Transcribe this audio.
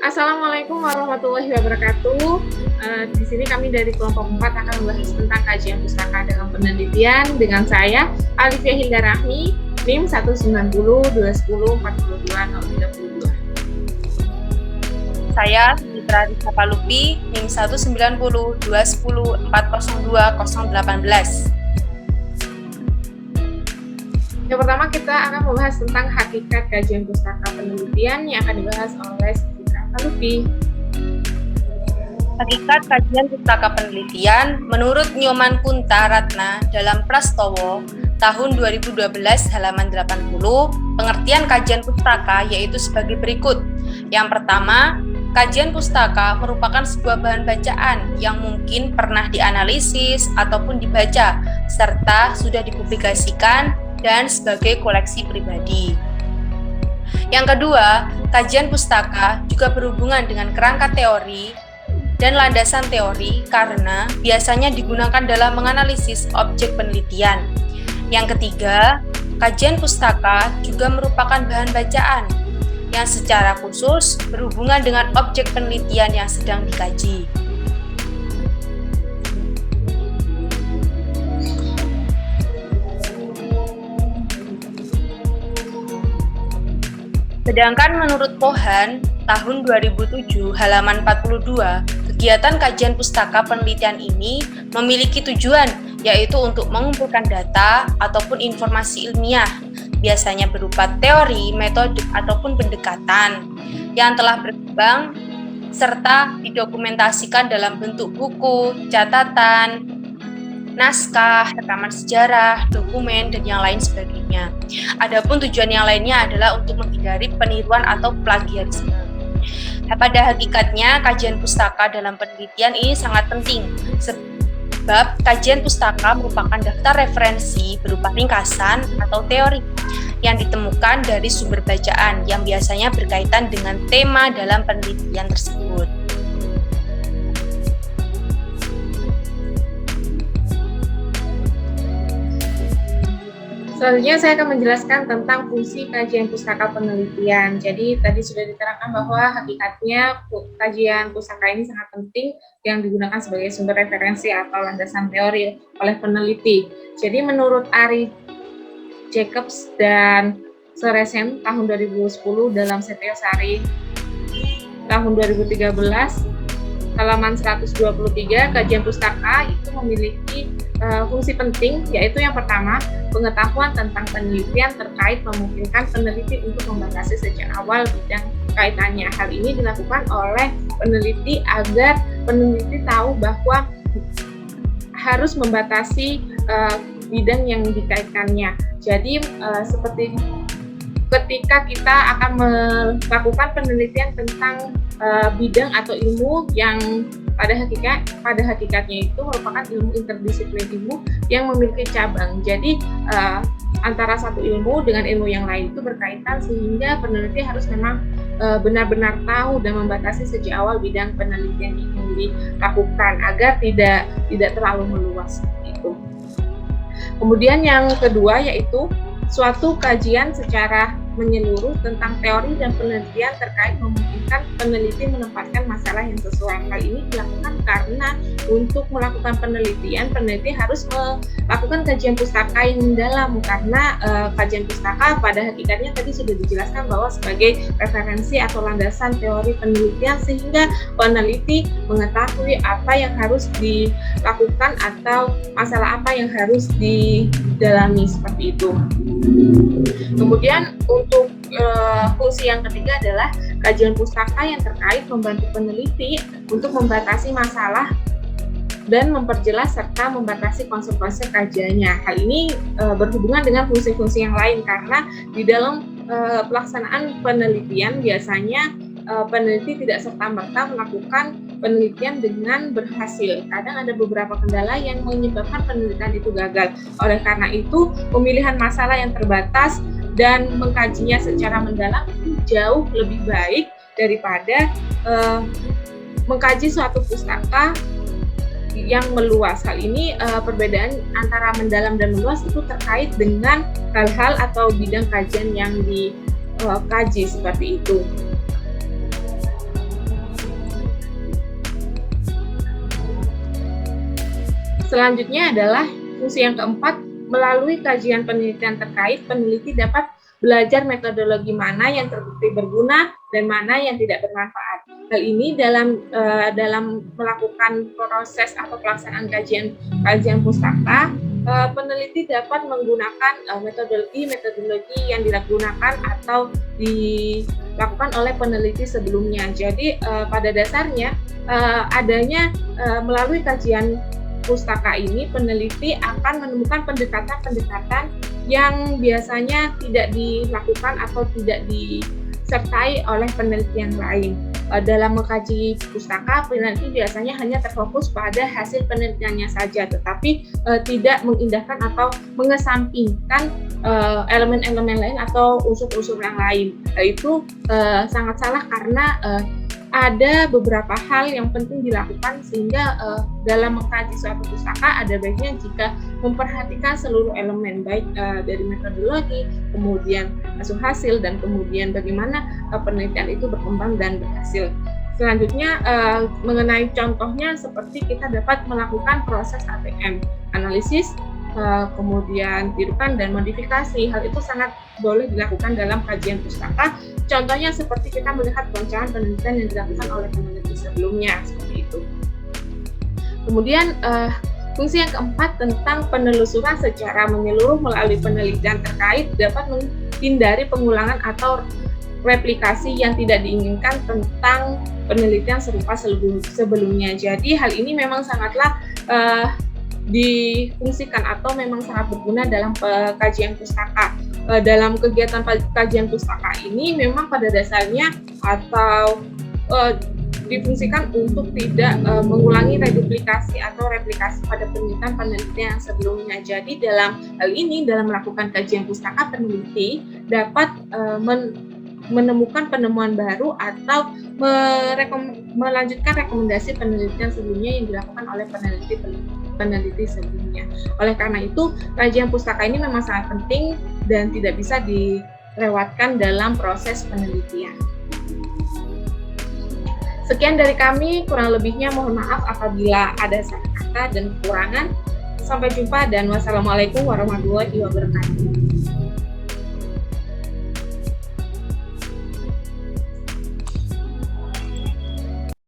Assalamualaikum warahmatullahi wabarakatuh. Di sini kami dari kelompok 4 akan membahas tentang kajian pustaka dalam penelitian dengan saya, Alifia Hilda Rahmi, NIM 190 210 42 032. Saya Citra Risa Palupi, NIM 190 210 402 018. Yang pertama kita akan membahas tentang hakikat kajian pustaka penelitian yang akan dibahas oleh Citra Palupi. Hakikat kajian pustaka penelitian menurut Nyoman Punta Ratna dalam Prastowo tahun 2012 halaman 80, pengertian kajian pustaka yaitu sebagai berikut. Yang pertama, kajian pustaka merupakan sebuah bahan bacaan yang mungkin pernah dianalisis ataupun dibaca, serta sudah dipublikasikan dan sebagai koleksi pribadi. Yang kedua, kajian pustaka juga berhubungan dengan kerangka teori dan landasan teori karena biasanya digunakan dalam menganalisis objek penelitian. Yang ketiga, kajian pustaka juga merupakan bahan bacaan yang secara khusus berhubungan dengan objek penelitian yang sedang dikaji. Sedangkan menurut Pohan, tahun 2007 halaman 42, kegiatan kajian pustaka penelitian ini memiliki tujuan yaitu untuk mengumpulkan data ataupun informasi ilmiah, biasanya berupa teori, metode, ataupun pendekatan yang telah berkembang serta didokumentasikan dalam bentuk buku, catatan, naskah, rekaman sejarah, dokumen, dan yang lain sebagainya. Adapun tujuan yang lainnya adalah untuk menghindari peniruan atau plagiarisme. Pada hakikatnya, kajian pustaka dalam penelitian ini sangat penting, sebab kajian pustaka merupakan daftar referensi berupa ringkasan atau teori yang ditemukan dari sumber bacaan yang biasanya berkaitan dengan tema dalam penelitian tersebut. Selanjutnya saya akan menjelaskan tentang fungsi kajian pustaka penelitian. Jadi tadi sudah diterangkan bahwa hakikatnya kajian pustaka ini sangat penting yang digunakan sebagai sumber referensi atau landasan teori oleh peneliti. Jadi menurut Ari Jacobs dan Soresen tahun 2010 dalam Setiosari tahun 2013 halaman 123, kajian pustaka itu memiliki fungsi penting, yaitu yang pertama, pengetahuan tentang penelitian terkait memungkinkan peneliti untuk membatasi sejak awal bidang kaitannya. Hal ini dilakukan oleh peneliti agar peneliti tahu bahwa harus membatasi bidang yang dikaitkannya. Jadi seperti ketika kita akan melakukan penelitian tentang bidang atau ilmu yang pada hakikatnya itu merupakan ilmu interdisiplin ilmu yang memiliki cabang. Jadi antara satu ilmu dengan ilmu yang lain itu berkaitan sehingga peneliti harus memang benar-benar tahu dan membatasi sejak awal bidang penelitian yang ingin dilakukan agar tidak terlalu meluas itu. Kemudian yang kedua yaitu suatu kajian secara menyeluruh tentang teori dan penelitian terkait memungkinkan peneliti menempatkan masalah yang sesuai. Hal ini dilakukan karena untuk melakukan penelitian, peneliti harus melakukan kajian pustaka yang mendalam karena kajian pustaka pada hakikatnya tadi sudah dijelaskan bahwa sebagai referensi atau landasan teori penelitian sehingga peneliti mengetahui apa yang harus dilakukan atau masalah apa yang harus didalami seperti itu. Kemudian untuk fungsi yang ketiga adalah kajian pustaka yang terkait membantu peneliti untuk membatasi masalah dan memperjelas serta membatasi konsekuensi kajiannya. Hal ini berhubungan dengan fungsi-fungsi yang lain karena di dalam pelaksanaan penelitian biasanya peneliti tidak serta-merta melakukan penelitian dengan berhasil. Kadang ada beberapa kendala yang menyebabkan penelitian itu gagal. Oleh karena itu, pemilihan masalah yang terbatas dan mengkajinya secara mendalam itu jauh lebih baik daripada mengkaji suatu pustaka yang meluas. Hal ini perbedaan antara mendalam dan meluas itu terkait dengan hal-hal atau bidang kajian yang dikaji seperti itu. Selanjutnya adalah fungsi yang keempat, melalui kajian penelitian terkait, peneliti dapat belajar metodologi mana yang terbukti berguna dan mana yang tidak bermanfaat. Hal ini dalam melakukan proses atau pelaksanaan kajian pustaka, peneliti dapat menggunakan metodologi yang digunakan atau dilakukan oleh peneliti sebelumnya. Jadi pada dasarnya adanya melalui kajian pustaka ini, peneliti akan menemukan pendekatan-pendekatan yang biasanya tidak dilakukan atau tidak disertai oleh penelitian lain. Dalam mengkaji pustaka, peneliti biasanya hanya terfokus pada hasil penelitiannya saja, tetapi tidak mengindahkan atau mengesampingkan elemen-elemen lain atau unsur-unsur yang lain. Itu sangat salah karena ada beberapa hal yang penting dilakukan sehingga dalam mengkaji suatu pustaka ada baiknya jika memperhatikan seluruh elemen, baik dari metodologi, kemudian hasil dan kemudian bagaimana penelitian itu berkembang dan berhasil. Selanjutnya mengenai contohnya seperti kita dapat melakukan proses ATM, analisis, kemudian tirukan dan modifikasi. Hal itu sangat boleh dilakukan dalam kajian pustaka. Contohnya seperti kita melihat perencanaan penelitian yang dilakukan oleh peneliti sebelumnya, seperti itu. Kemudian fungsi yang keempat tentang penelusuran secara menyeluruh melalui penelitian terkait dapat menghindari pengulangan atau replikasi yang tidak diinginkan tentang penelitian serupa sebelumnya. Jadi hal ini memang sangatlah difungsikan atau memang sangat berguna dalam kajian pustaka. Dalam kegiatan kajian pustaka ini memang pada dasarnya atau difungsikan untuk tidak mengulangi reduplikasi atau replikasi pada penelitian sebelumnya. Jadi dalam hal ini, dalam melakukan kajian pustaka, peneliti dapat menemukan penemuan baru atau melanjutkan rekomendasi penelitian sebelumnya yang dilakukan oleh peneliti sebelumnya. Oleh karena itu, kajian pustaka ini memang sangat penting dan tidak bisa dilewatkan dalam proses penelitian. Sekian dari kami, kurang lebihnya mohon maaf apabila ada salah kata dan kekurangan. Sampai jumpa dan wassalamualaikum warahmatullahi wabarakatuh.